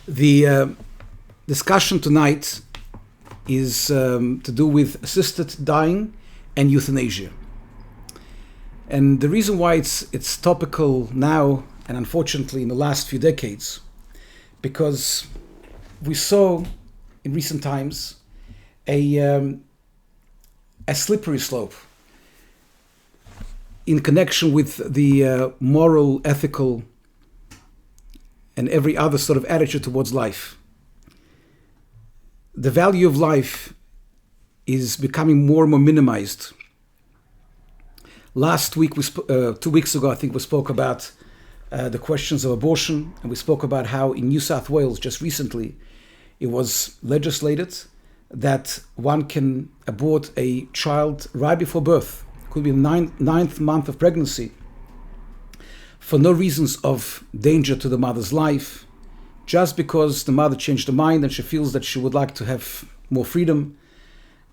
The discussion tonight is to do with assisted dying and euthanasia. And the reason why it's topical now, and unfortunately in the last few decades, because we saw in recent times a slippery slope in connection with the moral, ethical, and every other sort of attitude towards life. The value of life is becoming more and more minimized. Last week, 2 weeks ago, I think we spoke about the questions of abortion, and we spoke about how in New South Wales, just recently, it was legislated that one can abort a child right before birth. It could be the ninth month of pregnancy, for no reasons of danger to the mother's life, just because the mother changed her mind and she feels that she would like to have more freedom.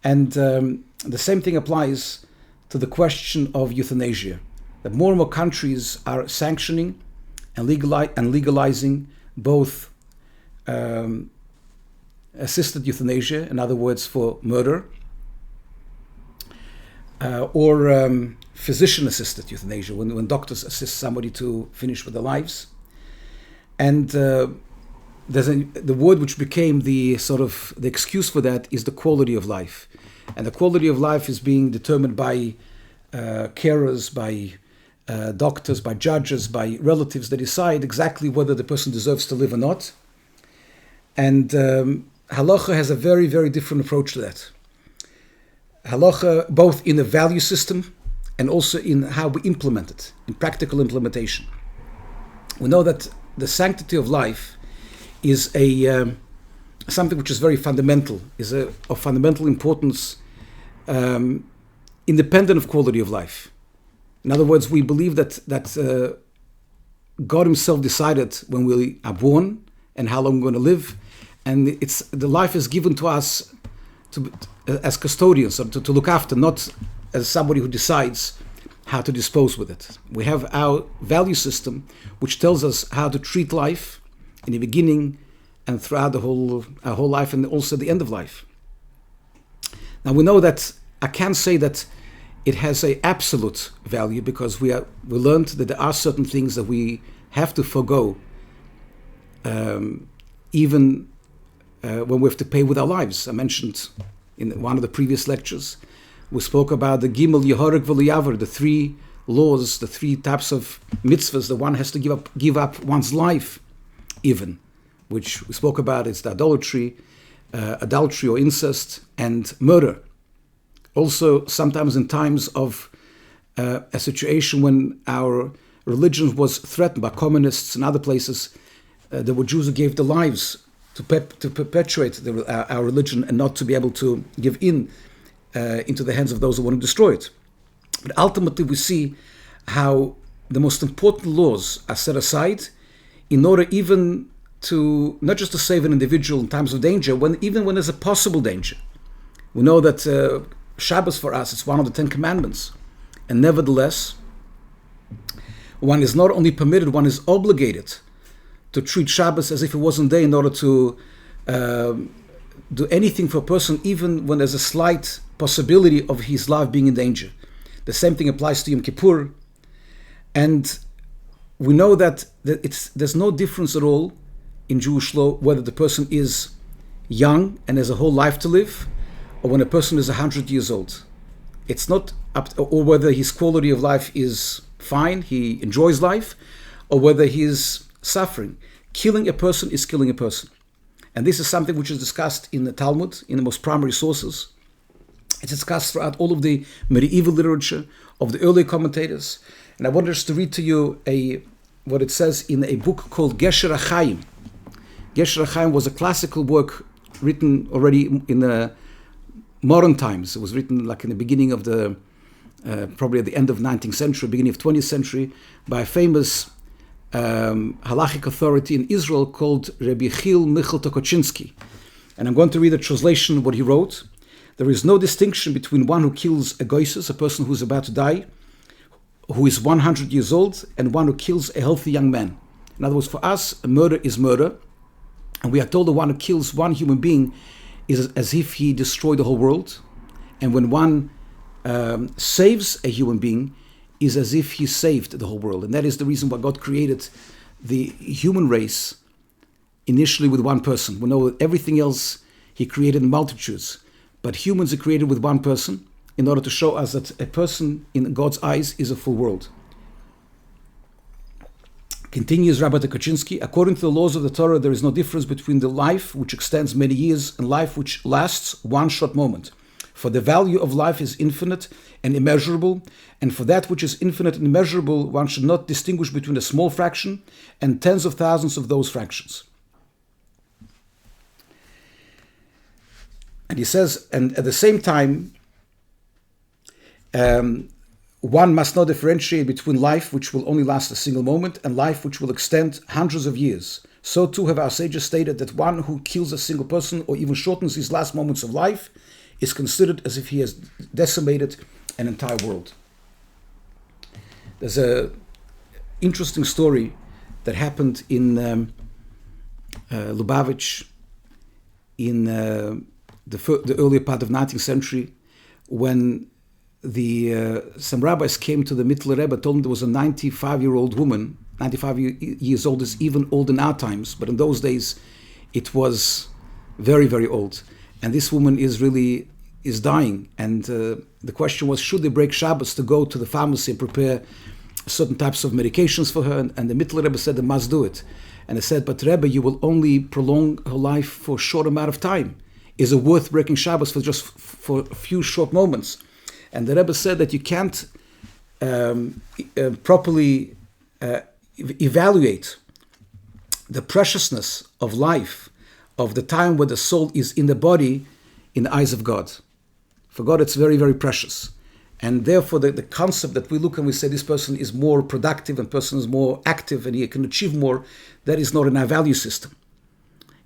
And the same thing applies to the question of euthanasia, that more and more countries are sanctioning and legalizing both assisted euthanasia, in other words, for murder, or physician-assisted euthanasia, when doctors assist somebody to finish with their lives. And there's the word which became the excuse for that is the quality of life. And the quality of life is being determined by carers, by doctors, by judges, by relatives that decide exactly whether the person deserves to live or not. And Halacha has a very, very different approach to that. Halacha, both in the value system and also in how we implement it, in practical implementation. We know that the sanctity of life is something which is very fundamental, is of fundamental importance, independent of quality of life. In other words, we believe that God Himself decided when we are born and how long we're going to live, and the life is given to us as custodians, to look after, not as somebody who decides how to dispose with it. We have our value system, which tells us how to treat life in the beginning and throughout our whole life, and also the end of life. Now we know that I can't say that it has an absolute value, because we learned that there are certain things that we have to forego, even when we have to pay with our lives. I mentioned in one of the previous lectures, we spoke about the Gimel, Yehorik, V'Liyaver, the three laws, the three types of mitzvahs that one has to give up one's life, even, which we spoke about. It's the adultery or incest, and murder. Also, sometimes in times of a situation when our religion was threatened by communists and other places, there were Jews who gave their lives to perpetuate our religion and not to be able to give into the hands of those who want to destroy it. But ultimately we see how the most important laws are set aside in order even to, not just to save an individual in times of danger, even when there's a possible danger. We know that Shabbos for us is one of the 10 commandments. And nevertheless, one is not only permitted, one is obligated to treat Shabbos as if it wasn't there in order to do anything for a person, even when there's a slight possibility of his life being in danger. The same thing applies to Yom Kippur. And we know that there's no difference at all in Jewish law whether the person is young and has a whole life to live, or when a person is 100 years old. It's not or whether his quality of life is fine, he enjoys life, or whether he is suffering. Killing a person is killing a person. And this is something which is discussed in the Talmud, in the most primary sources. It's discussed throughout all of the medieval literature of the early commentators. And I want us to read to you what it says in a book called Gesher HaChaim. Gesher HaChaim was a classical work written already in the modern times. It was written like in the beginning of probably at the end of 19th century, beginning of 20th century, by a famous halachic authority in Israel called Rabbi Chil Michal Tokochinsky. And I'm going to read a translation of what he wrote. There is no distinction between one who kills a goisus, a person who is about to die, who is 100 years old, and one who kills a healthy young man. In other words, for us, a murder is murder. And we are told the one who kills one human being is as if he destroyed the whole world. And when one saves a human being, is as if he saved the whole world. And that is the reason why God created the human race initially with one person. We know that everything else he created in multitudes, but humans are created with one person in order to show us that a person in God's eyes is a full world. Continues Rabbi Kaczynski, according to the laws of the Torah, there is no difference between the life which extends many years and life which lasts one short moment. For the value of life is infinite and immeasurable, and for that which is infinite and immeasurable, one should not distinguish between a small fraction and tens of thousands of those fractions. And he says, and at the same time, one must not differentiate between life which will only last a single moment and life which will extend hundreds of years. So too have our sages stated that one who kills a single person or even shortens his last moments of life is considered as if he has decimated an entire world. There's an interesting story that happened in Lubavitch in the earlier part of 19th century, when some rabbis came to the Mittler Rebbe, told him there was a 95-year-old woman. 95 years old is even old in our times, but in those days it was very, very old. And this woman is dying. And the question was, should they break Shabbos to go to the pharmacy and prepare certain types of medications for her? And the Mittler Rebbe said they must do it. And they said, but Rebbe, you will only prolong her life for a short amount of time. Is it worth breaking Shabbos for a few short moments? And the Rebbe said that you can't properly evaluate the preciousness of life, of the time where the soul is in the body, in the eyes of God. For God, it's very, very precious. And therefore, the concept that we look and we say this person is more productive and person is more active and he can achieve more, that is not in our value system.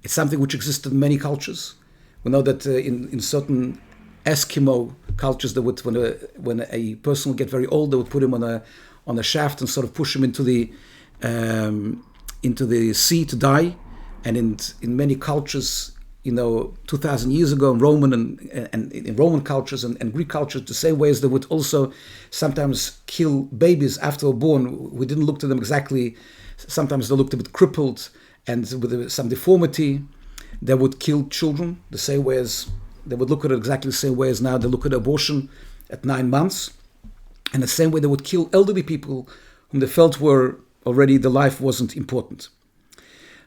It's something which existed in many cultures. We know that in certain Eskimo cultures, they would, when a person would get very old, they would put him on a shaft and sort of push him into the sea to die. And in many cultures, 2,000 years ago, in Roman and in Roman cultures and Greek cultures, the same way as they would also sometimes kill babies after they're born. We didn't look to them exactly. Sometimes they looked a bit crippled and with some deformity. They would kill children the same way as they would look at it exactly the same way as now they look at abortion at 9 months. And the same way they would kill elderly people whom they felt were already, the life wasn't important.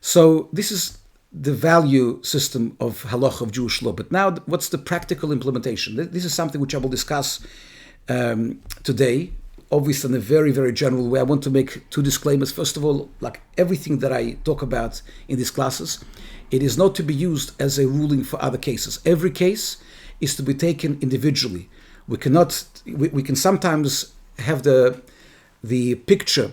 So this is the value system of halacha, of Jewish law. But now, what's the practical implementation? This is something which I will discuss today, obviously in a very, very general way. I want to make two disclaimers. First of all, like everything that I talk about in these classes, it is not to be used as a ruling for other cases. Every case is to be taken individually. We can sometimes have the picture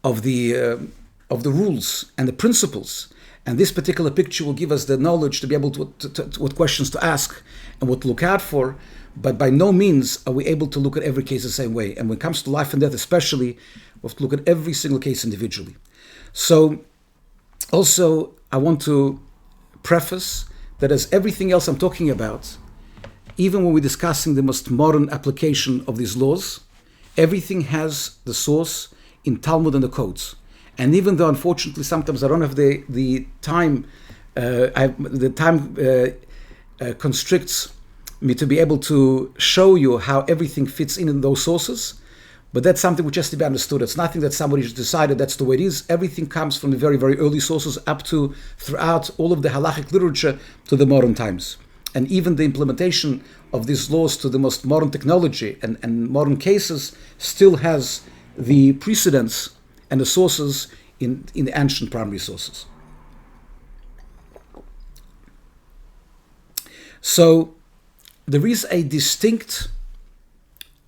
of the rules and the principles, and this particular picture will give us the knowledge to be able to what questions to ask and what to look out for. But by no means are we able to look at every case the same way. And when it comes to life and death, especially, we have to look at every single case individually. So, also, I want to preface that as everything else I'm talking about, even when we're discussing the most modern application of these laws, everything has the source in Talmud and the codes. And even though, unfortunately, sometimes I don't have the time, constricts me to be able to show you how everything fits in those sources, but that's something which has to be understood. It's nothing that somebody has decided that's the way it is. Everything comes from the very, very early sources up to throughout all of the halachic literature to the modern times. And even the implementation of these laws to the most modern technology and modern cases still has the precedents and the sources in the ancient primary sources. So there is a distinct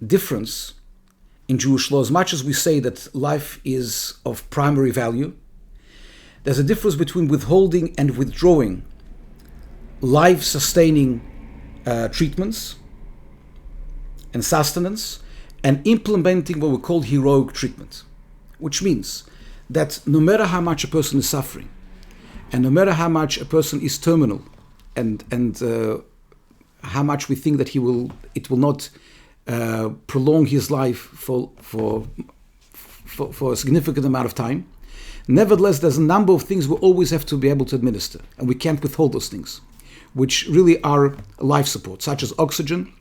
difference in Jewish law. As much as we say that life is of primary value, there's a difference between withholding and withdrawing life-sustaining treatments and sustenance, and implementing what we call heroic treatment, which means that no matter how much a person is suffering, And no matter how much a person is terminal, and how much we think that it will not prolong his life for a significant amount of time, nevertheless, there's a number of things we always have to be able to administer, and we can't withhold those things, which really are life support, such as oxygen,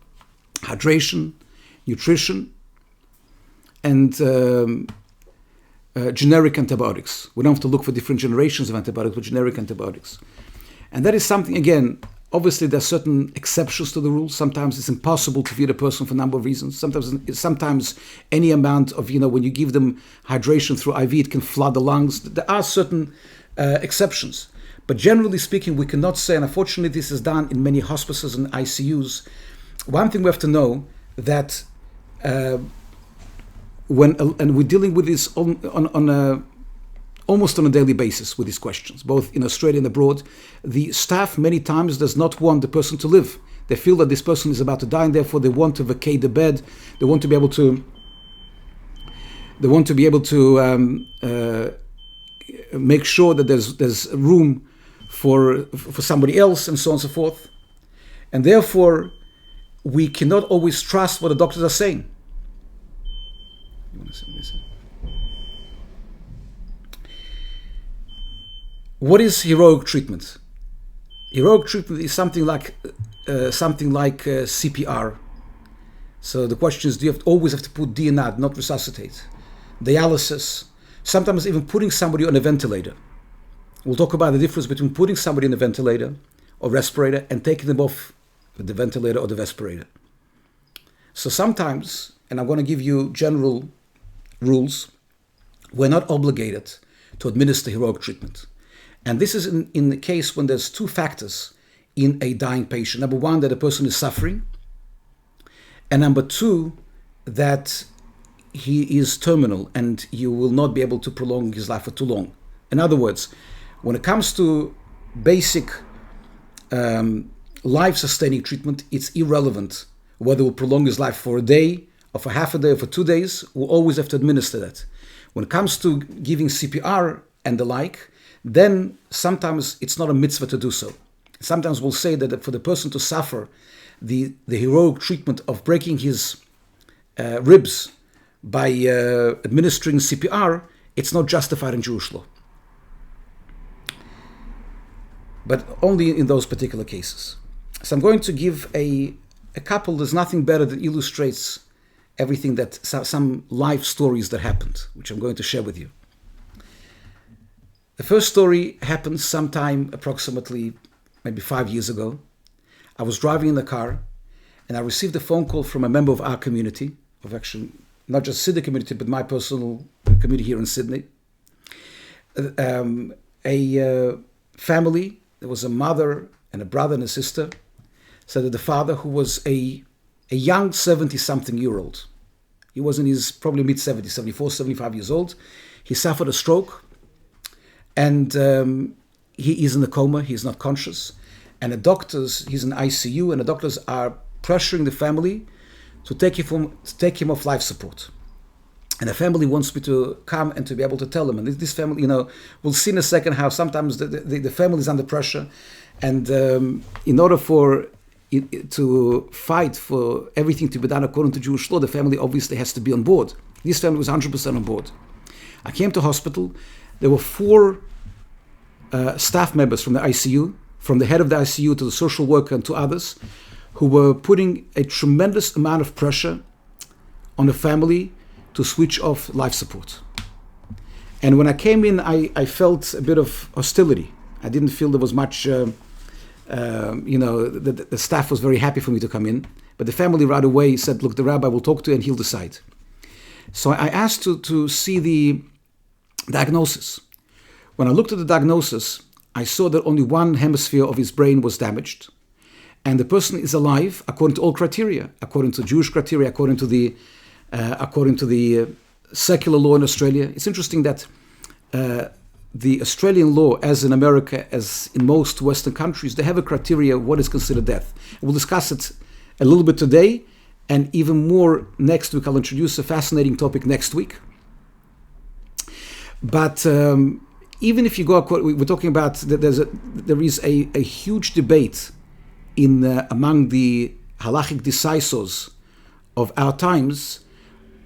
hydration, nutrition, and generic antibiotics. We don't have to look for different generations of antibiotics, but generic antibiotics. And that is something, again, obviously there are certain exceptions to the rule. Sometimes it's impossible to feed a person for a number of reasons. Sometimes any amount of, when you give them hydration through IV, it can flood the lungs. There are certain exceptions. But generally speaking, we cannot say, and unfortunately this is done in many hospices and ICUs. One thing we have to know that and we're dealing with this almost on a daily basis with these questions, both in Australia and abroad. The staff many times does not want the person to live. They feel that this person is about to die, and therefore they want to vacate the bed. They want to be able to make sure that there's room for somebody else, and so on and so forth. And therefore, we cannot always trust what the doctors are saying. You want to say this? What is heroic treatment? Heroic treatment is something like CPR. So the question is, do you always have to put DNAD, not resuscitate? Dialysis, sometimes even putting somebody on a ventilator. We'll talk about the difference between putting somebody in a ventilator or respirator and taking them off the ventilator or the respirator. So sometimes, and I'm going to give you general rules, we're not obligated to administer heroic treatment. And this is in the case when there's two factors in a dying patient. Number one, that a person is suffering. And number two, that he is terminal and you will not be able to prolong his life for too long. In other words, when it comes to basic life-sustaining treatment, it's irrelevant whether we'll prolong his life for a day or for half a day or for 2 days. We'll always have to administer that. When it comes to giving CPR and the like, then sometimes it's not a mitzvah to do so. Sometimes we'll say that for the person to suffer the heroic treatment of breaking his ribs by administering CPR, it's not justified in Jewish law. But only in those particular cases. So I'm going to give a couple, there's nothing better that illustrates everything that some life stories that happened, which I'm going to share with you. The first story happened sometime approximately maybe 5 years ago. I was driving in the car and I received a phone call from a member of our community, of actually not just Sydney community, but my personal community here in Sydney. A family, there was a mother and a brother and a sister, said that the father, who was a young 70-something-year-old, he was in his probably mid-70s, 74, 75 years old, he suffered a stroke, and he is in a coma, he is not conscious, and the doctors, he's in ICU, and the doctors are pressuring the family to take him off life support. And the family wants me to come and to be able to tell them. And this family, we'll see in a second how sometimes the family is under pressure. And in order to fight for everything to be done according to Jewish law, the family obviously has to be on board. This family was 100% on board. I came to hospital. There were 4 staff members from the ICU, from the head of the ICU to the social worker and to others, who were putting a tremendous amount of pressure on the family to switch off life support. And when I came in, I felt a bit of hostility. I didn't feel there was much, the staff was very happy for me to come in. But the family right away said, look, the rabbi will talk to you and he'll decide. So I asked to see the diagnosis. When I looked at the diagnosis, I saw that only one hemisphere of his brain was damaged. And the person is alive according to all criteria, according to Jewish criteria, according to the secular law in Australia. It's interesting that the Australian law, as in America, as in most Western countries, they have a criteria of what is considered death. We'll discuss it a little bit today, and even more next week. I'll introduce a fascinating topic next week. But even if you go, we're talking about that there is a huge debate among the halachic decisors of our times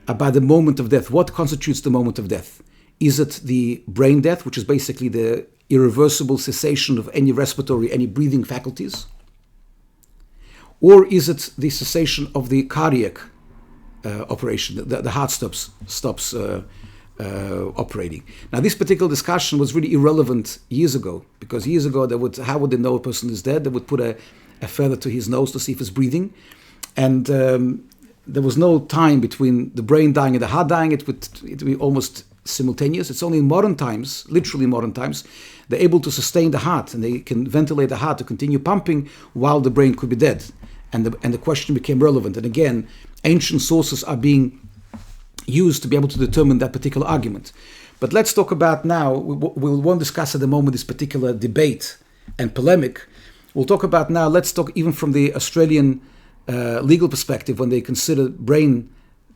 about the moment of death. What constitutes the moment of death? Is it the brain death, which is basically the irreversible cessation of any respiratory, any breathing faculties? Or is it the cessation of the cardiac operation, the heart stops operating? Now, this particular discussion was really irrelevant years ago, because years ago, how would they know a person is dead? They would put a feather to his nose to see if he's breathing. And there was no time between the brain dying and the heart dying. It would be almost simultaneous. It's only in modern times, literally modern times, they're able to sustain the heart, and they can ventilate the heart to continue pumping while the brain could be dead. And the question became relevant. And again, ancient sources are being used to be able to determine that particular argument. But let's talk about now, we won't discuss at the moment this particular debate and polemic. We'll talk about now, let's talk even from the Australian legal perspective, when they consider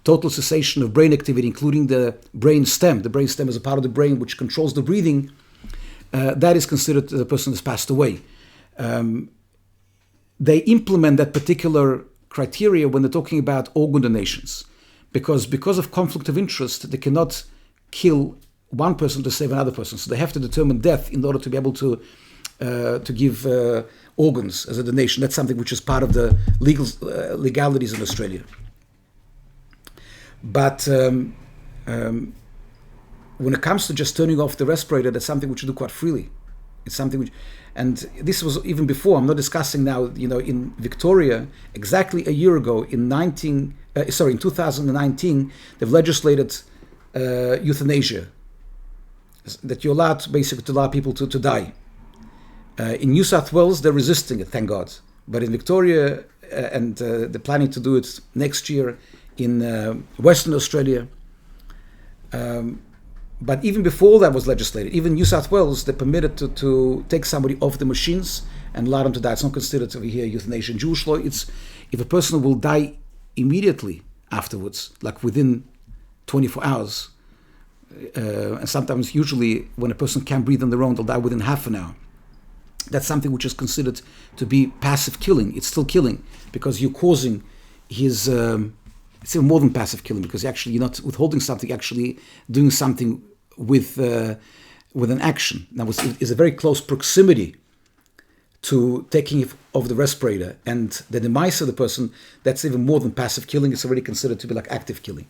total cessation of brain activity, including the brain stem. The brain stem is a part of the brain which controls the breathing. That is considered the person has passed away. They implement that particular criteria when they're talking about organ donations, because of conflict of interest, they cannot kill one person to save another person. So they have to determine death in order to be able to give organs as a donation. That's something which is part of the legalities in Australia. But when it comes to just turning off the respirator, that's something which you do quite freely. It's something which, and this was even before. I'm not discussing now. In Victoria, exactly a year ago, in 2019, they've legislated euthanasia, that you're allowed basically to allow people to die. In New South Wales, they're resisting it, thank God. But in Victoria, and they're planning to do it next year in Western Australia. But even before that was legislated, even New South Wales, they're permitted to take somebody off the machines and allow them to die. It's not considered over here euthanasia. In Jewish law, it's if a person will die immediately afterwards, like within 24 hours, and sometimes, usually, when a person can't breathe on their own, they'll die within half an hour. That's something which is considered to be passive killing. It's still killing because you're causing his... it's even more than passive killing, because you're not withholding something, you're actually doing something with an action. Now, it's a very close proximity to taking off the respirator, and the demise of the person, that's even more than passive killing. It's already considered to be like active killing.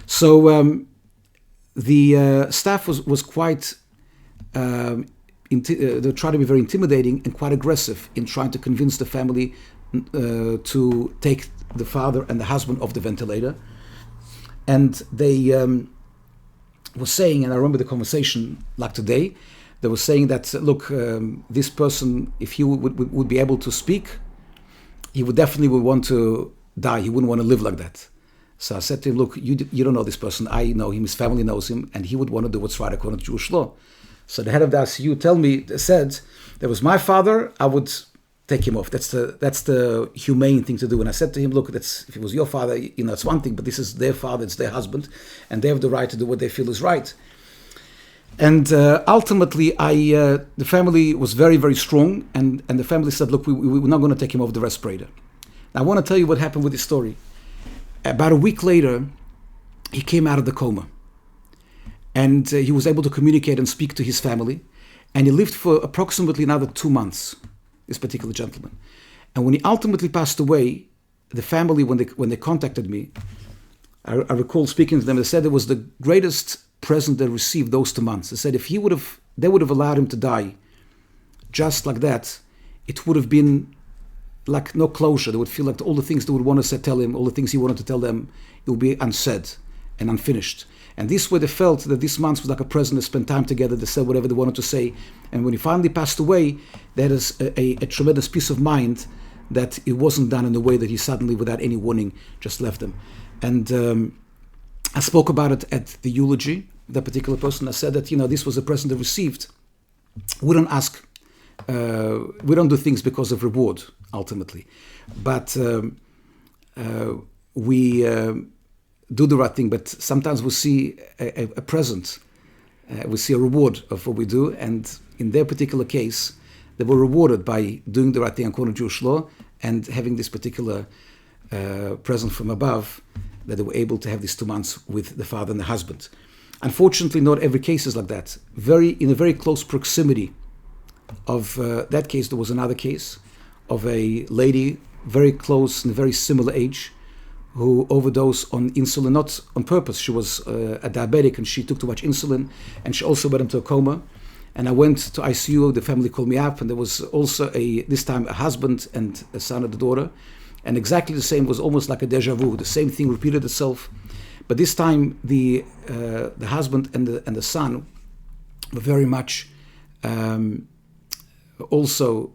So the staff was quite... they tried to be very intimidating and quite aggressive in trying to convince the family to take the father and the husband off the ventilator. And they were saying, and I remember the conversation like today, they were saying that, look, this person, if he would be able to speak, he would definitely want to die. He wouldn't want to live like that. So I said to him, look, you don't know this person. I know him, his family knows him, and he would want to do what's right according to Jewish law. So the head of the ICU said, that was my father, I would take him off. That's the humane thing to do. And I said to him, look, if it was your father, it's one thing, but this is their father, it's their husband, and they have the right to do what they feel is right. And ultimately, the family was very, very strong, and the family said, look, we're not going to take him off the respirator. Now, I want to tell you what happened with this story. About a week later, he came out of the coma. And he was able to communicate and speak to his family. And he lived for approximately another 2 months, this particular gentleman. And when he ultimately passed away, the family, when they contacted me, I recall speaking to them, they said it was the greatest present they received those 2 months. They said if they would have allowed him to die just like that, it would have been like no closure. They would feel like all the things they would want to tell him, all the things he wanted to tell them, it would be unsaid and unfinished. And this way they felt that this month was like a present. They spent time together, they said whatever they wanted to say. And when he finally passed away, there is a tremendous peace of mind that it wasn't done in a way that he suddenly, without any warning, just left them. And I spoke about it at the eulogy, that particular person. I said that, this was a present they received. We don't ask, we don't do things because of reward, ultimately. But we... do the right thing, but sometimes we see a present we see a reward of what we do. And in their particular case, they were rewarded by doing the right thing according to Jewish law and having this particular present from above, that they were able to have these 2 months with the father and the husband. Unfortunately, not every case is like that. In a very close proximity of that case, there was another case of a lady very close and very similar age who overdosed on insulin, not on purpose. She was a diabetic and she took too much insulin, and she also went into a coma. And I went to ICU, the family called me up, and there was also this time a husband and a son and a daughter. And exactly the same, was almost like a deja vu. The same thing repeated itself. But this time the husband and the son were very much also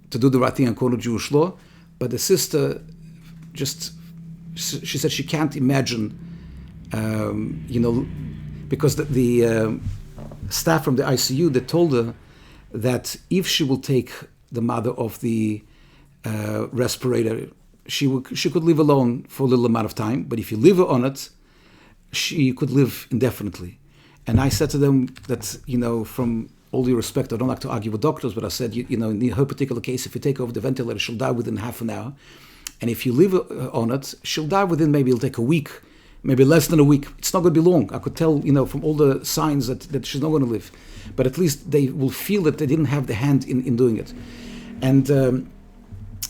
to do the right thing according to Jewish law. But the sister she said she can't imagine, because the staff from the ICU, they told her that if she will take the mother off the respirator, she could live alone for a little amount of time. But if you leave her on it, she could live indefinitely. And I said to them that, from all due respect, I don't like to argue with doctors, but I said, in her particular case, if you take over the ventilator, she'll die within half an hour. And if you leave her on it, she'll die within, maybe it'll take a week, maybe less than a week. It's not going to be long. I could tell, from all the signs that she's not going to live. But at least they will feel that they didn't have the hand in doing it. And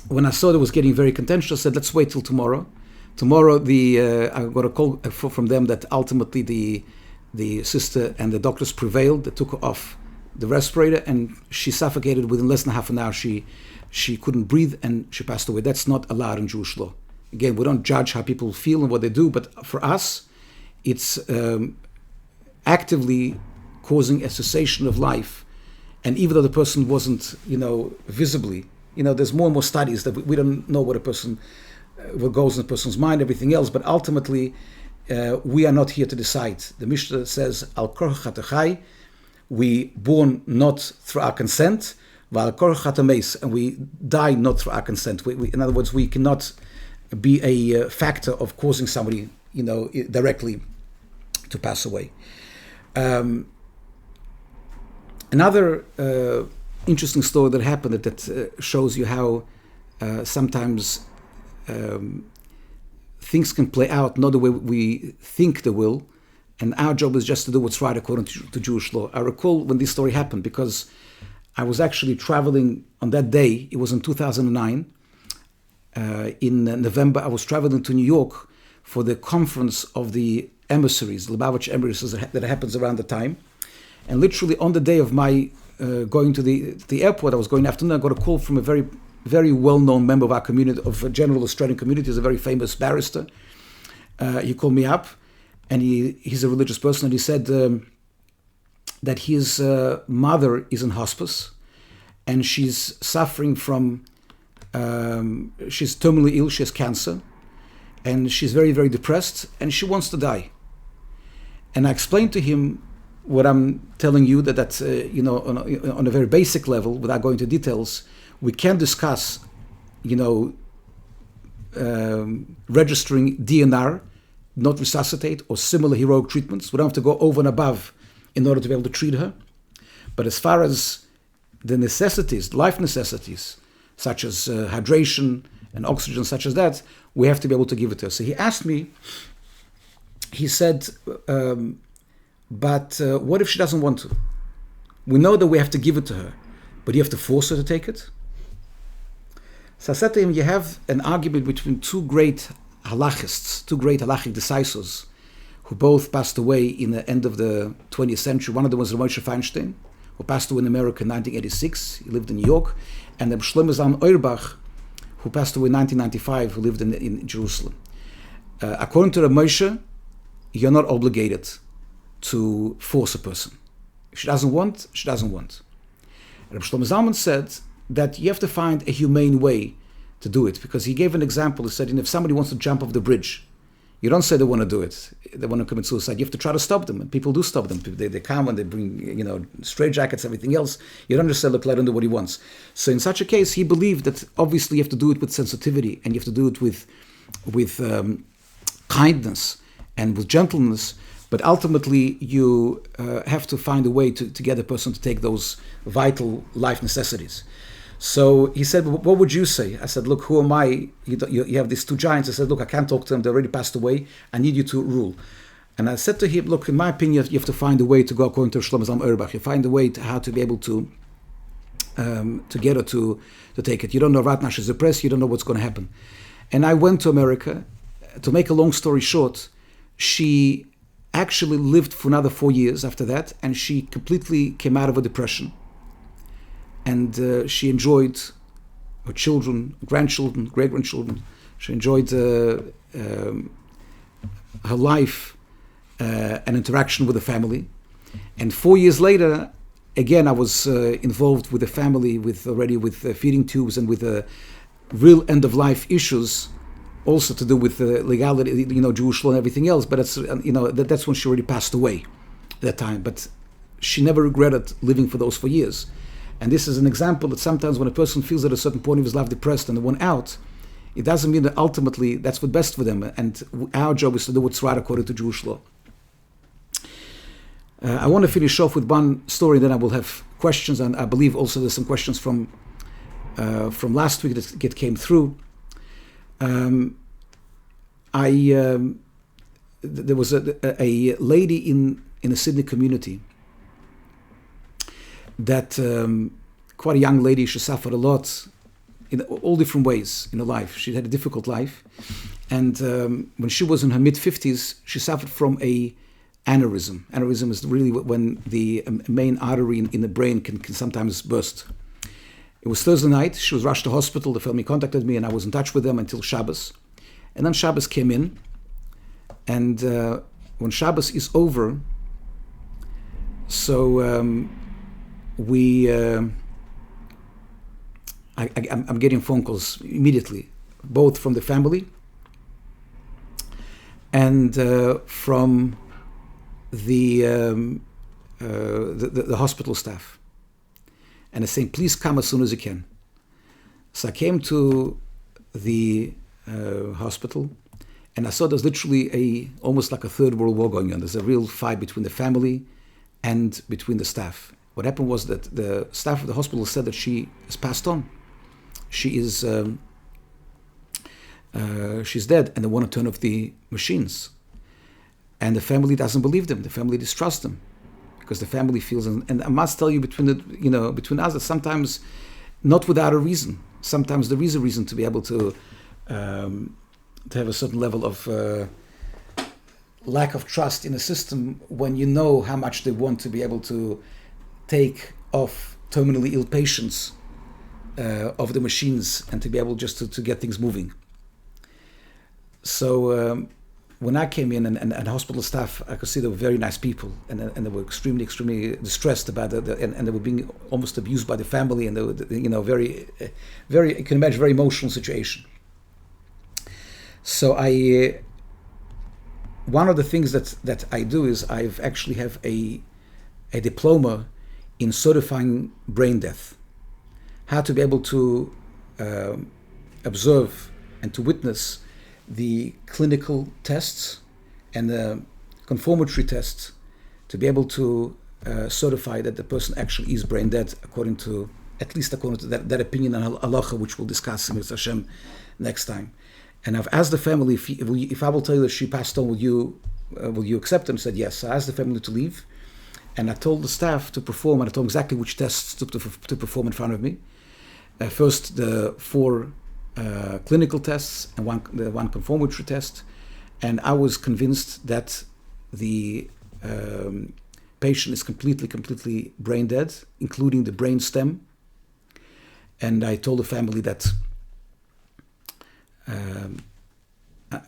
when I saw it was getting very contentious, I said, let's wait till tomorrow. Tomorrow, I got a call from them that ultimately the sister and the doctors prevailed. They took her off the respirator, and she suffocated within less than half an hour. She couldn't breathe, and she passed away. That's not allowed in Jewish law. Again, we don't judge how people feel and what they do, but for us, it's actively causing a cessation of life. And even though the person wasn't, visibly, there's more and more studies that we don't know what what goes in a person's mind, everything else, but ultimately, we are not here to decide. The Mishnah says, Al korach hatachai, we born not through our consent, Val korach hatameis, and we die not through our consent. In other words, we cannot be a factor of causing somebody, directly to pass away. Another interesting story that happened that shows you how sometimes things can play out not the way we think they will, and our job is just to do what's right according to Jewish law. I recall when this story happened because I was actually traveling on that day. It was in 2009. In November, I was traveling to New York for the conference of the emissaries, the Lubavitch emissaries that happens around the time. And literally on the day of my going to the airport, I was going afternoon, I got a call from a very, very well-known member of our community, of a general Australian community. He's a very famous barrister. He called me up, and he's a religious person, and he said that his mother is in hospice, and she's suffering from, she's terminally ill, she has cancer, and she's very, very depressed, and she wants to die. And I explained to him what I'm telling you, that on a very basic level, without going into details, we can discuss, registering DNR, not resuscitate, or similar heroic treatments. We don't have to go over and above in order to be able to treat her. But as far as the necessities, life necessities, such as hydration and oxygen, such as that, we have to be able to give it to her. So he asked me, he said, but what if she doesn't want to? We know that we have to give it to her, but you have to force her to take it? So I said to him, you have an argument between two great halachists, two great halachic decisors, who both passed away in the end of the 20th century. One of them was Moshe Feinstein, who passed away in America in 1986. He lived in New York. And the Shlomo Zalman Auerbach, who passed away in 1995, who lived in Jerusalem. According to Rabbi Moshe, you're not obligated to force a person. If she doesn't want, she doesn't want. Rabbi Shlomo Zalman said that you have to find a humane way to do it, because he gave an example. He said, if somebody wants to jump off the bridge, you don't say they want to do it, they want to commit suicide. You have to try to stop them, and people do stop them. They come and they bring, straitjackets, everything else. You don't just say, look, let him do what he wants. So in such a case, he believed that obviously you have to do it with sensitivity, and you have to do it with kindness and with gentleness. But ultimately, you have to find a way to get a person to take those vital life necessities. So he said, what would you say? I said, look, who am I? You have these two giants. I said, look, I can't talk to them. They already passed away. I need you to rule. And I said to him, look, in my opinion, you have to find a way to go according to Shlomo Zalman Auerbach. You find a way to how to be able to get her to take it. You don't know right now she's depressed. You don't know what's going to happen. And I went to America. To make a long story short, she actually lived for another 4 years after that, and she completely came out of a depression. And she enjoyed her children, grandchildren, great-grandchildren. She enjoyed her life and interaction with the family. And 4 years later, again, I was involved with the family, with feeding tubes and with real end-of-life issues, also to do with legality, Jewish law and everything else. But that's when she already passed away at that time. But she never regretted living for those 4 years. And this is an example that sometimes when a person feels at a certain point of his life depressed and they want out, it doesn't mean that ultimately that's what's best for them. And our job is to do what's right according to Jewish law. I want to finish off with one story, then I will have questions, and I believe also there's some questions from last week that came through. There was a lady in a Sydney community that quite a young lady. She suffered a lot in all different ways in her life. She had a difficult life, and when she was in her mid-50s, she suffered from a aneurysm. Aneurysm is really when the main artery in the brain can sometimes burst. It was Thursday night. She was rushed to hospital. The family contacted me, and I was in touch with them until Shabbos. And then Shabbos came in, and when Shabbos is over, so I'm getting phone calls immediately, both from the family and from the hospital staff, and they're saying, please come as soon as you can. So I came to the hospital, and I saw there's literally almost like a third world war going on. There's a real fight between the family and between the staff. What happened was that the staff of the hospital said that she has passed on. She is she's dead, and they want to turn off the machines. And the family doesn't believe them. The family distrusts them, because the family feels. And I must tell you, between us, that sometimes, not without a reason. Sometimes there is a reason to be able to have a certain level of lack of trust in a system when you know how much they want to be able to take off terminally ill patients of the machines and to be able just to get things moving. So when I came in and hospital staff, I could see they were very nice people, and they were extremely distressed about it, and they were being almost abused by the family, and they were, very, you can imagine, very emotional situation. So one of the things that I do is I've actually have a diploma in certifying brain death, how to be able to observe and to witness the clinical tests and the conformatory tests to be able to certify that the person actually is brain dead, at least according to that opinion on Halacha, which we'll discuss in Hashem next time. And I've asked the family, if I will tell you that she passed on, will you accept it? And said yes. So I asked the family to leave, and I told the staff to perform, and I told them exactly which tests to perform in front of me. First, the 4 clinical tests and one conformatory test, and I was convinced that the patient is completely brain dead, including the brain stem. And I told the family that,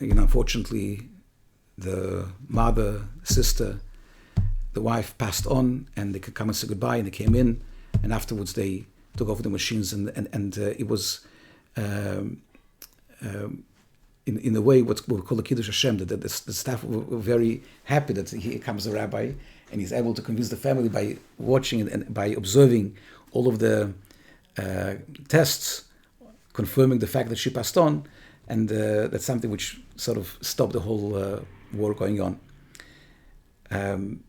unfortunately, the mother, sister, the wife passed on, and they could come and say goodbye, and they came in, and afterwards they took over the machines, and it was in a way what we call the Kiddush Hashem, that the staff were very happy that here comes a rabbi, and he's able to convince the family by watching and by observing all of the tests confirming the fact that she passed on, and that's something which sort of stopped the whole war going on. God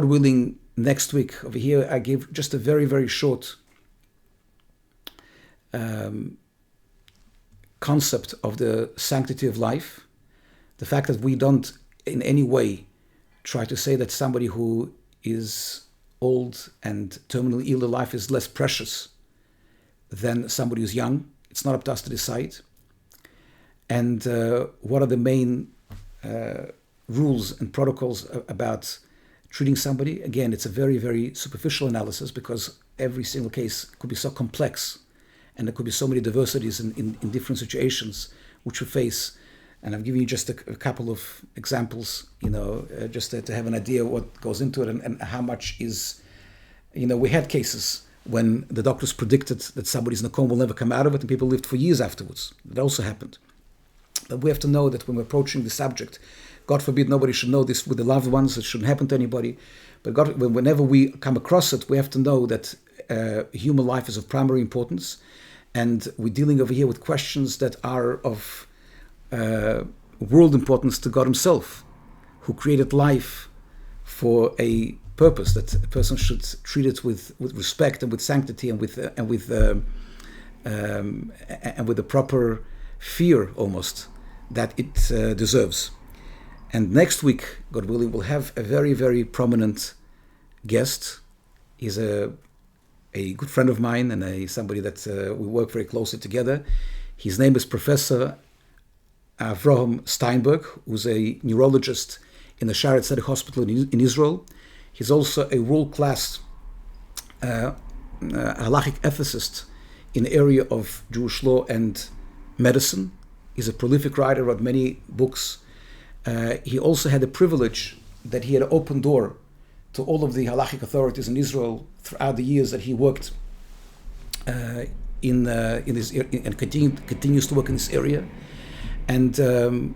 willing, next week over here, I give just a very, very short concept of the sanctity of life. The fact that we don't in any way try to say that somebody who is old and terminally ill in life is less precious than somebody who's young. It's not up to us to decide. And what are the main rules and protocols about treating somebody? Again, it's a very, very superficial analysis because every single case could be so complex and there could be so many diversities in different situations which we face. And I've given you just a couple of examples, just to have an idea what goes into it and how much is, we had cases when the doctors predicted that somebody's in a coma will never come out of it and people lived for years afterwards. That also happened. But we have to know that when we're approaching the subject, God forbid nobody should know this with the loved ones, it shouldn't happen to anybody. But whenever we come across it, we have to know that human life is of primary importance. And we're dealing over here with questions that are of world importance to God himself, who created life for a purpose, that a person should treat it with respect and with sanctity and with the proper fear almost that it deserves. And next week, God willing, we'll have a very, very prominent guest. He's a good friend of mine and somebody that we work very closely together. His name is Professor Avraham Steinberg, who's a neurologist in the Shaare Zedek Hospital in Israel. He's also a world-class halachic ethicist in the area of Jewish law and medicine. He's a prolific writer, wrote many books. He also had the privilege that he had an open door to all of the halachic authorities in Israel throughout the years that he worked in this and continues to work in this area. And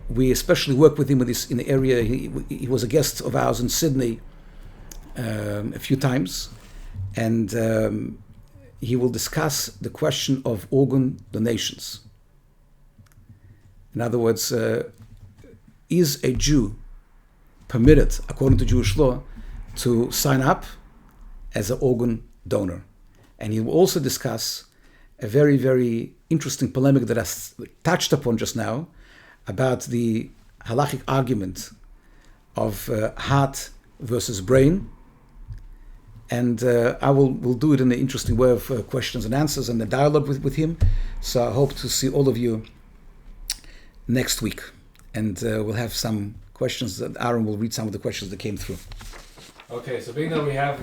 we especially work with him in the area. He was a guest of ours in Sydney a few times, and he will discuss the question of organ donations. In other words, is a Jew permitted, according to Jewish law, to sign up as an organ donor? And he will also discuss a very, very interesting polemic that I touched upon just now about the halachic argument of heart versus brain. And I will do it in an interesting way of questions and answers and a dialogue with him. So I hope to see all of you next week. And we'll have some questions that Aaron will read some of the questions that came through. Okay, so being that we have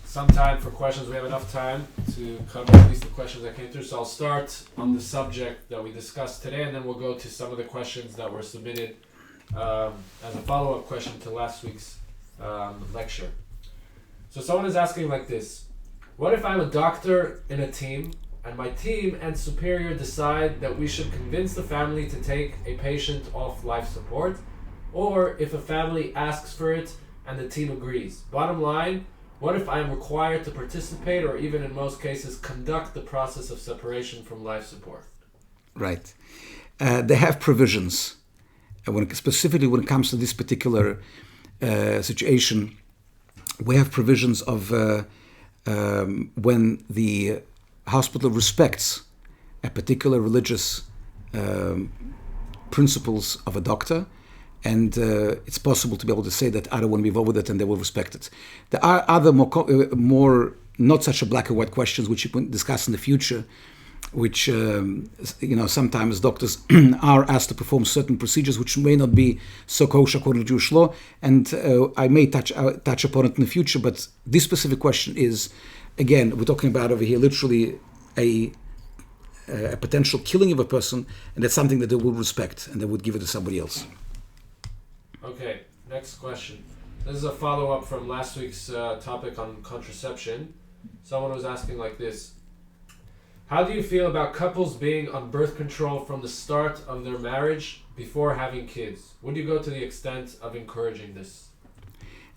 some time for questions, we have enough time to cover at least the questions that came through. So I'll start on the subject that we discussed today, and then we'll go to some of the questions that were submitted as a follow-up question to last week's lecture. So someone is asking like this: what if I'm a doctor in a team, and my team and superior decide that we should convince the family to take a patient off life support, or if a family asks for it and the team agrees? Bottom line, what if I am required to participate or even in most cases conduct the process of separation from life support? Right. They have provisions. Specifically when it comes to this particular situation, we have provisions of when the hospital respects a particular religious principles of a doctor, and it's possible to be able to say that I don't want to be involved with it, and they will respect it. There are other more not such a black and white questions which you can discuss in the future, which sometimes doctors are asked to perform certain procedures which may not be so kosher according to Jewish law, and I may touch upon it in the future. But this specific question is, again, we're talking about over here literally a potential killing of a person, and that's something that they will respect and they would give it to somebody else. Okay, next question. This is a follow-up from last week's topic on contraception. Someone was asking like this: how do you feel about couples being on birth control from the start of their marriage before having kids? Would you go to the extent of encouraging this?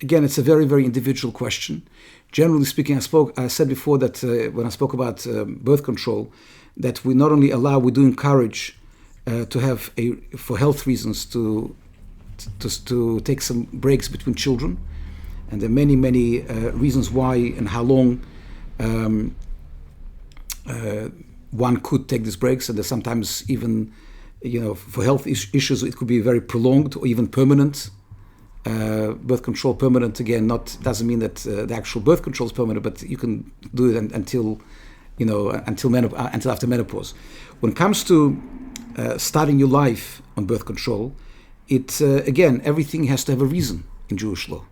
Again, it's a very, very individual question. Generally speaking, I said before that when I spoke about birth control, that we not only allow, we do encourage to have for health reasons to to take some breaks between children, and there are many reasons why and how long one could take these breaks, and there's sometimes even, for health issues, it could be very prolonged or even permanent. Birth control permanent, again, doesn't mean that the actual birth control is permanent, but you can do it until after menopause. When it comes to starting your life on birth control, again, everything has to have a reason in Jewish law.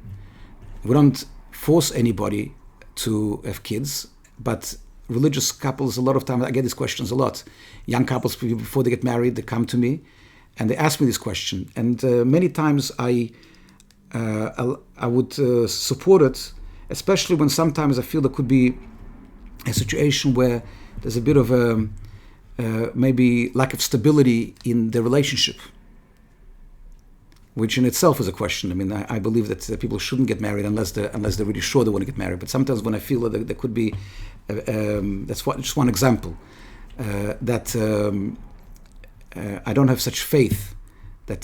We don't force anybody to have kids, but religious couples, a lot of times, I get these questions a lot. Young couples, before they get married, they come to me and they ask me this question. And many times I would support it, especially when sometimes I feel there could be a situation where there's a bit of a maybe lack of stability in the relationship, which in itself is a question. I mean, I believe that people shouldn't get married unless they're really sure they want to get married. But sometimes when I feel that there could be, just one example, that I don't have such faith that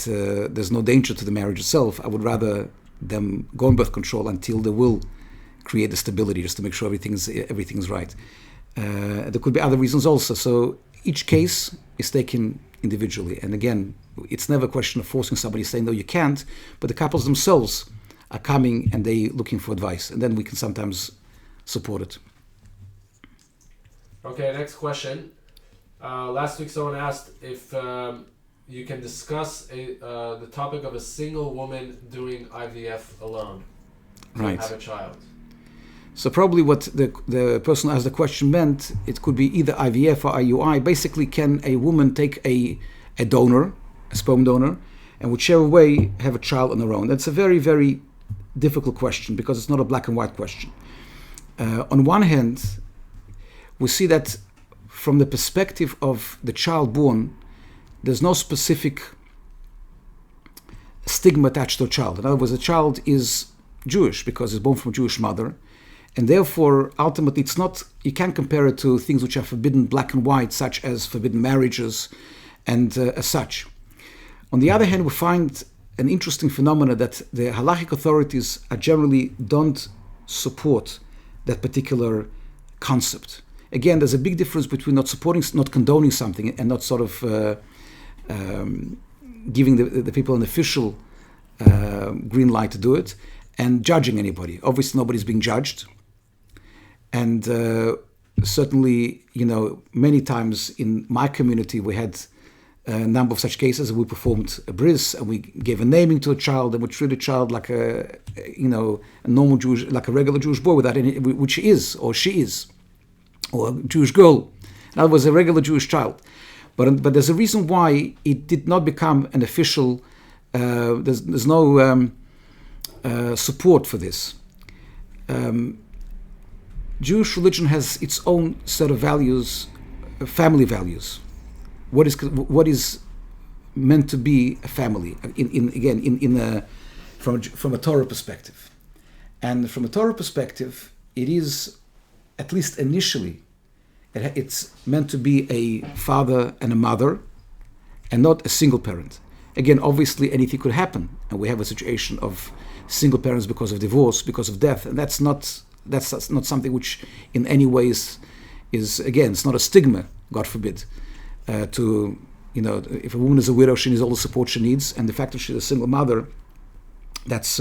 there's no danger to the marriage itself. I would rather them go on birth control until they will create the stability, just to make sure everything's right. There could be other reasons also. So each case is taken individually. And again, it's never a question of forcing somebody, saying, no, you can't, but the couples themselves are coming and they looking for advice. And then we can sometimes support it. Okay, next question. Last week someone asked if you can discuss the topic of a single woman doing IVF alone to have a child. So probably what the person who asked the question meant, it could be either IVF or IUI. Basically, can a woman take a donor, a sperm donor, and whichever way have a child on her own? That's a very, very difficult question because it's not a black and white question. On one hand, we see that from the perspective of the child born, there's no specific stigma attached to a child. In other words, a child is Jewish because it's born from a Jewish mother. And therefore, ultimately, you can't compare it to things which are forbidden black and white, such as forbidden marriages and as such. On the other hand, we find an interesting phenomenon that the halachic authorities generally don't support that particular concept. Again, there's a big difference between not condoning something and not sort of giving the people an official green light to do it and judging anybody. Obviously, nobody's being judged. And certainly, many times in my community, we had a number of such cases. We performed a bris and we gave a naming to a child and we treated a child like a normal Jewish, like a regular Jewish boy without any, which he is, or she is, or a Jewish girl. That was a regular Jewish child. But there's a reason why it did not become an official, there's no support for this. Jewish religion has its own set of values, family values. What is meant to be a family? From a Torah perspective, and from a Torah perspective, it is, at least initially, it's meant to be a father and a mother, and not a single parent. Again, obviously, anything could happen, and we have a situation of single parents because of divorce, because of death, and that's not something which in any ways is again, it's not a stigma, God forbid, if a woman is a widow, she needs all the support she needs, and the fact that she's a single mother, that's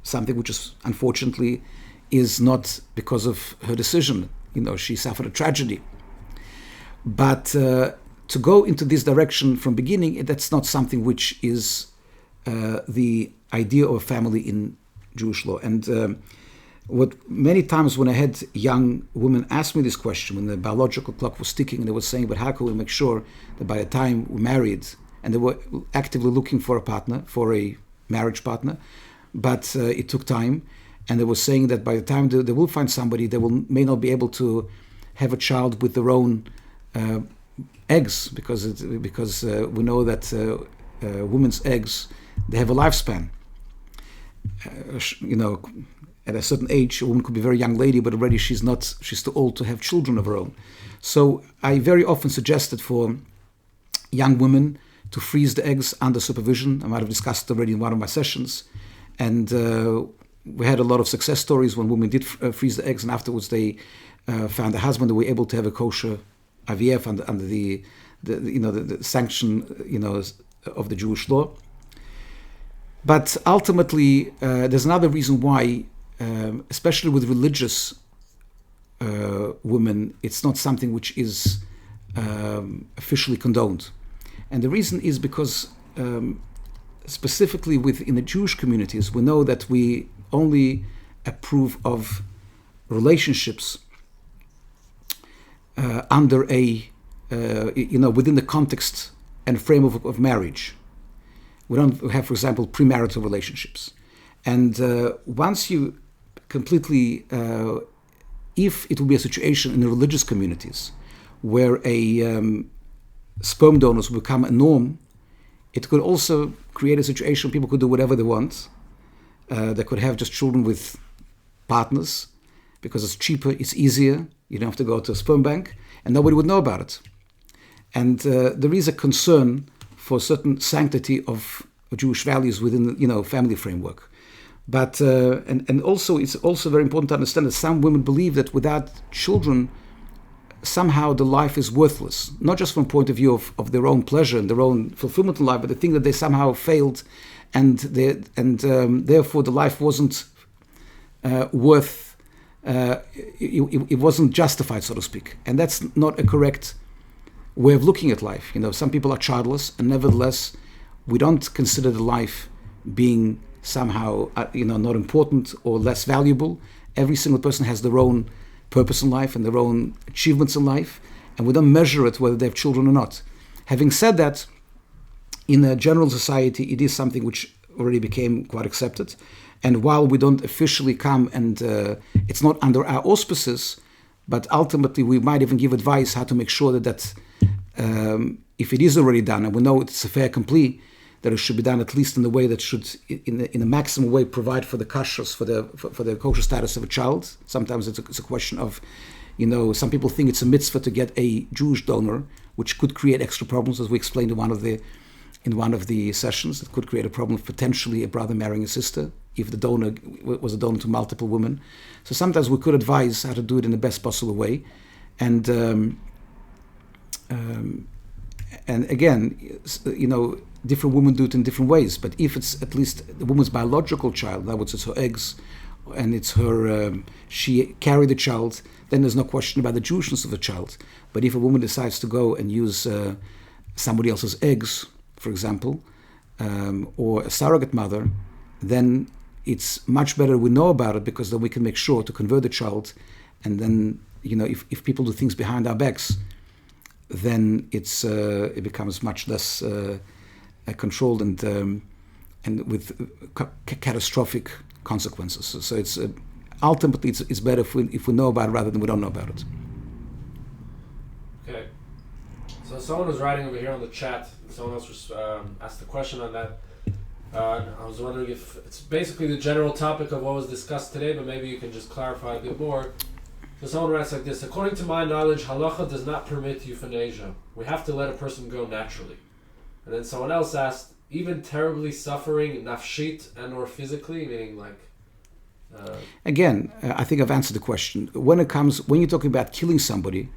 something which is unfortunately is not because of her decision. She suffered a tragedy. But to go into this direction from beginning, that's not something which is the idea of a family in Jewish law. And what many times when I had young women ask me this question, when the biological clock was ticking, and they were saying, but how can we make sure that by the time we married, and they were actively looking for a partner, for a marriage partner, but it took time, and they were saying that by the time they will find somebody, they may not be able to have a child with their own eggs, because we know that women's eggs, they have a lifespan. At a certain age, a woman could be a very young lady, but already she's too old to have children of her own. So I very often suggested for young women to freeze the eggs under supervision. I might have discussed it already in one of my sessions. And we had a lot of success stories when women did freeze the eggs, and afterwards they found a husband that were able to have a kosher IVF under the sanction of the Jewish law. But ultimately, there's another reason why, especially with religious women, it's not something which is officially condoned. And the reason is because specifically within the Jewish communities, we know that we only approve of relationships under within the context and frame of marriage. We don't have, for example, premarital relationships. And once you completely, if it will be a situation in the religious communities where a sperm donors will become a norm, it could also create a situation where people could do whatever they want. They could have just children with partners because it's cheaper, it's easier. You don't have to go to a sperm bank, and nobody would know about it. And there is a concern for certain sanctity of Jewish values within family framework. But and also it's also very important to understand that some women believe that without children, somehow the life is worthless, not just from the point of view of their own pleasure and their own fulfillment in life, but they think that they somehow failed, and therefore the life wasn't worth. It wasn't justified, so to speak, and that's not a correct way of looking at life. Some people are childless, and nevertheless, we don't consider the life being somehow not important or less valuable. Every single person has their own purpose in life and their own achievements in life, and we don't measure it whether they have children or not. Having said that, in a general society, it is something which already became quite accepted. And while we don't officially come and it's not under our auspices, but ultimately we might even give advice how to make sure that if it is already done, and we know it's a fait accompli, that it should be done at least in the way that should, in a maximum way, provide for the kashrus, for the kosher status of a child. Sometimes it's a question of, some people think it's a mitzvah to get a Jewish donor, which could create extra problems, as we explained in one of the sessions. It could create a problem of potentially a brother marrying a sister if the donor was a donor to multiple women. So sometimes we could advise how to do it in the best possible way, and again, different women do it in different ways. But if it's at least the woman's biological child, in other words, it's her eggs, and it's her, she carried the child, then there's no question about the Jewishness of the child. But if a woman decides to go and use somebody else's eggs, for example, or a surrogate mother, then it's much better we know about it, because then we can make sure to convert the child. And then, if people do things behind our backs, then it becomes much less controlled and with catastrophic consequences. So it's ultimately it's better if we know about it rather than we don't know about it. Okay. So someone was writing over here on the chat. Someone else was asked a question on that. I was wondering if it's basically the general topic of what was discussed today, but maybe you can just clarify a bit more. So someone writes like this: according to my knowledge, halacha does not permit euthanasia. We have to let a person go naturally. And then someone else asked, even terribly suffering nafshit and or physically, meaning like... Again, I think I've answered the question. When you're talking about killing somebody,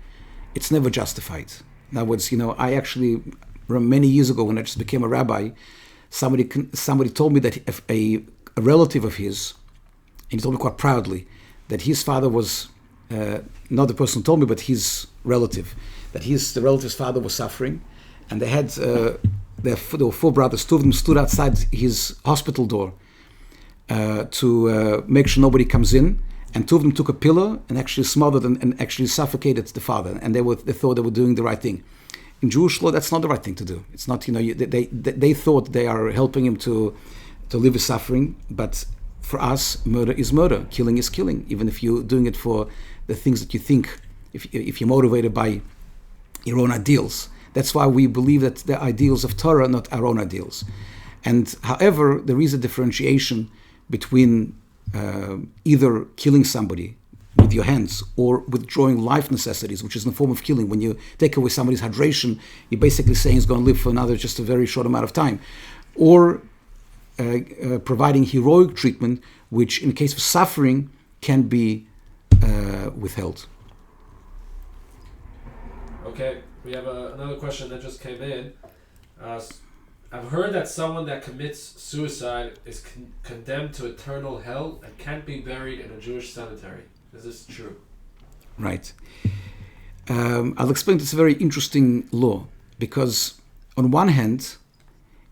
it's never justified. In other words, I actually, many years ago when I just became a rabbi, somebody told me that if a relative of his, and he told me quite proudly, that his father was, not the person who told me, but his relative, that the relative's father was suffering, and they had, there were four brothers, two of them stood outside his hospital door to make sure nobody comes in, and two of them took a pillow and actually smothered and actually suffocated the father, and they thought they were doing the right thing. In Jewish law, that's not the right thing to do. It's not, they thought they are helping him to live his suffering, but for us, murder is murder, killing is killing, even if you're doing it for the things that you think, if you're motivated by your own ideals. That's why we believe that the ideals of Torah are not our own ideals. And however, there is a differentiation between either killing somebody with your hands, or withdrawing life necessities, which is in the form of killing. When you take away somebody's hydration, you're basically saying he's going to live for another just a very short amount of time. Or providing heroic treatment, which in case of suffering can be withheld. Okay, we have another question that just came in. I've heard that someone that commits suicide is condemned to eternal hell and can't be buried in a Jewish cemetery. Is this true? Right. I'll explain. It's a very interesting law, because on one hand,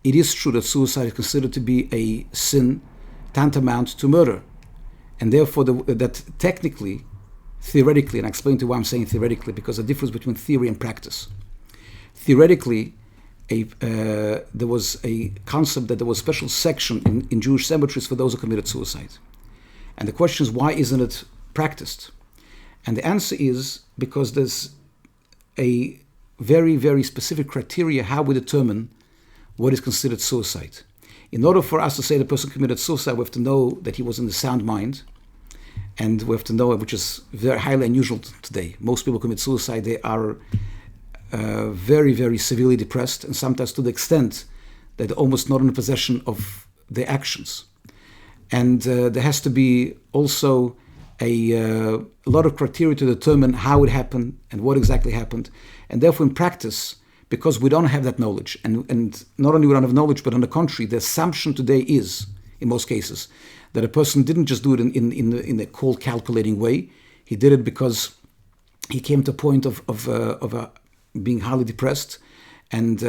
it is true that suicide is considered to be a sin tantamount to murder. And therefore, that technically, theoretically, and I explain to you why I'm saying theoretically, because the difference between theory and practice. Theoretically, there was a concept that there was a special section in Jewish cemeteries for those who committed suicide. And the question is, why isn't it practiced? And the answer is because there's a very, very specific criteria how we determine what is considered suicide. In order for us to say the person committed suicide, we have to know that he was in a sound mind, and we have to know, which is very highly unusual today. Most people commit suicide, they are very, very severely depressed, and sometimes to the extent that they're almost not in possession of their actions. And there has to be also a lot of criteria to determine how it happened and what exactly happened. And therefore, in practice, because we don't have that knowledge, and not only we don't have knowledge, but on the contrary, the assumption today is, in most cases, that a person didn't just do it in a cold, calculating way. He did it because he came to a point of being highly depressed and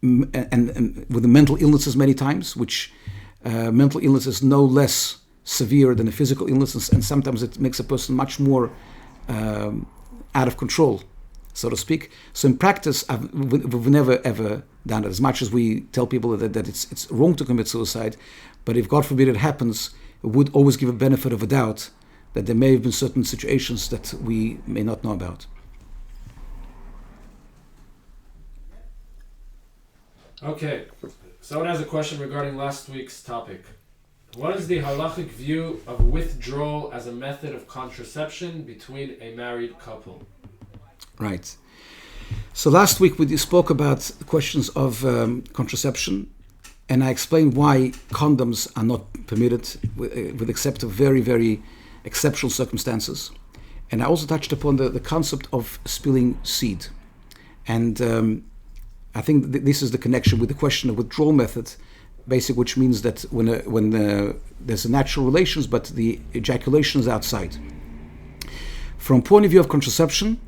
with the mental illnesses many times, which mental illness is no less severe than a physical illness, and sometimes it makes a person much more out of control, so to speak. So in practice, we've never ever done it. As much as we tell people that it's wrong to commit suicide, but if God forbid it happens, we would always give a benefit of a doubt that there may have been certain situations that we may not know about. Okay, someone has a question regarding last week's topic. What is the halachic view of withdrawal as a method of contraception between a married couple? Right. So last week we spoke about questions of contraception, and I explained why condoms are not permitted with except of very, very exceptional circumstances. And I also touched upon the concept of spilling seed. And I think this is the connection with the question of withdrawal method, basically, which means that when there's a natural relations, but the ejaculation is outside. From point of view of contraception,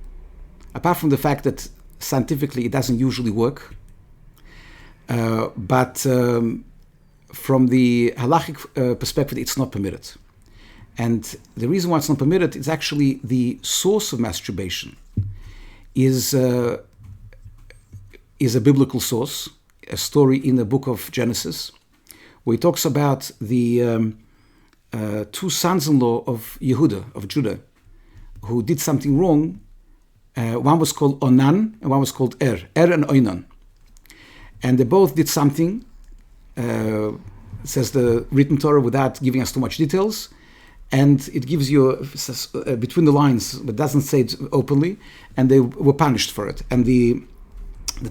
apart from the fact that scientifically it doesn't usually work, but from the halachic perspective, it's not permitted. And the reason why it's not permitted is actually the source of masturbation is a biblical source, a story in the book of Genesis, where he talks about the two sons-in-law of Judah, who did something wrong. One was called Onan and one was called Er and Oinan. And they both did something, says the written Torah without giving us too much details, and it gives you between the lines, but doesn't say it openly, and they were punished for it. And the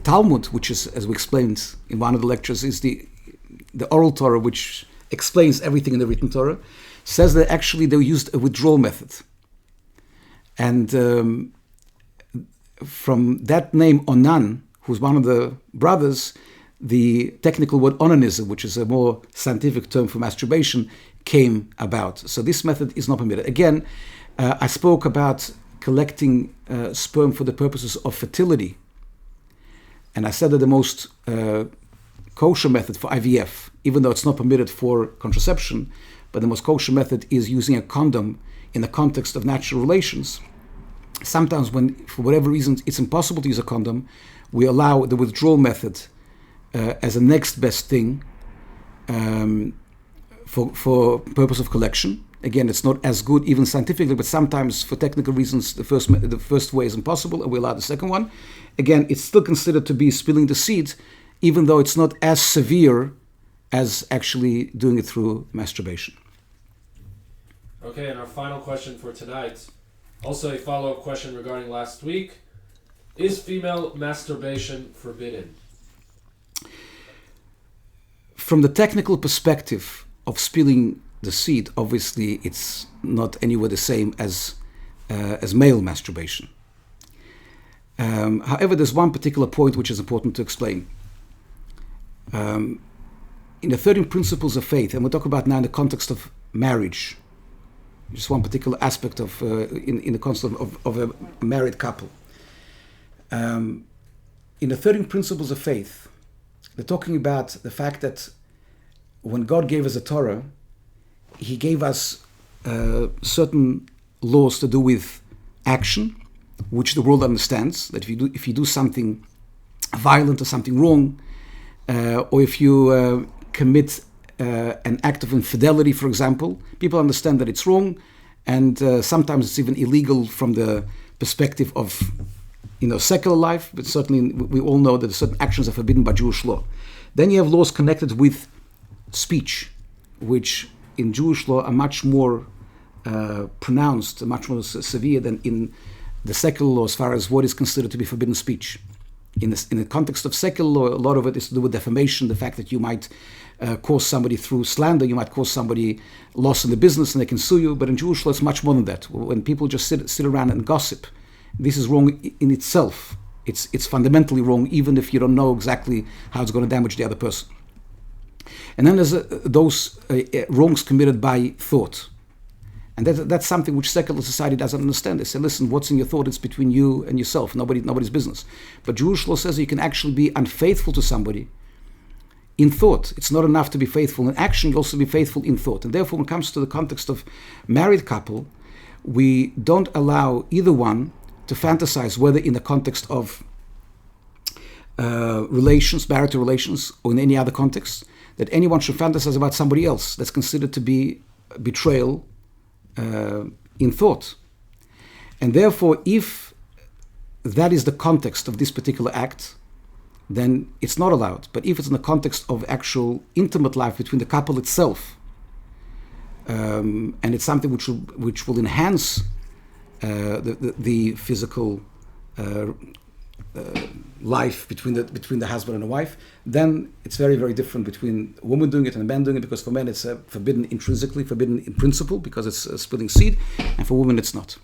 Talmud, which is, as we explained in one of the lectures, is the oral Torah, which explains everything in the written Torah, says that actually they used a withdrawal method. And from that name, Onan, who's one of the brothers, the technical word onanism, which is a more scientific term for masturbation, came about. So this method is not permitted. Again, I spoke about collecting sperm for the purposes of fertility. And I said that the most kosher method for IVF, even though it's not permitted for contraception, but the most kosher method is using a condom in the context of natural relations. Sometimes when, for whatever reason, it's impossible to use a condom, we allow the withdrawal method as a next best thing for purpose of collection. Again, it's not as good even scientifically, but sometimes for technical reasons, the first way is impossible, and we allow the second one. Again, it's still considered to be spilling the seed, even though it's not as severe as actually doing it through masturbation. Okay, and our final question for tonight, also a follow-up question regarding last week. Is female masturbation forbidden? From the technical perspective of spilling the seed, obviously it's not anywhere the same as male masturbation. However, there's one particular point which is important to explain. In the 13 principles of faith, and we'll talk about now in the context of marriage, just one particular aspect of in the concept of a married couple. In the 13 principles of faith, they're talking about the fact that when God gave us the Torah, He gave us certain laws to do with action, which the world understands. That if you do something violent or something wrong, or if you commit an act of infidelity, for example, people understand that it's wrong, and sometimes it's even illegal from the perspective of secular life, but certainly we all know that certain actions are forbidden by Jewish law. Then you have laws connected with speech, which in Jewish law are much more pronounced, much more severe than in the secular law as far as what is considered to be forbidden speech. In the context of secular law, a lot of it is to do with defamation, the fact that you might cause somebody through slander, you might cause somebody loss in the business and they can sue you, but in Jewish law it's much more than that. When people just sit around and gossip, this is wrong in itself. It's fundamentally wrong, even if you don't know exactly how it's going to damage the other person. And then there's those wrongs committed by thought. And that's something which secular society doesn't understand. They say, listen, what's in your thought? It's between you and yourself, nobody's business. But Jewish law says you can actually be unfaithful to somebody in thought. It's not enough to be faithful in action, you also be faithful in thought. And therefore, when it comes to the context of married couple, we don't allow either one to fantasize, whether in the context of relations, marital relations, or in any other context, that anyone should fantasize about somebody else. That's considered to be betrayal in thought. And therefore, if that is the context of this particular act, then it's not allowed. But if it's in the context of actual intimate life between the couple itself, and it's something which will enhance the physical life between the husband and the wife, then it's very, very different between a woman doing it and a man doing it, because for men it's forbidden intrinsically, forbidden in principle, because it's splitting seed, and for women it's not.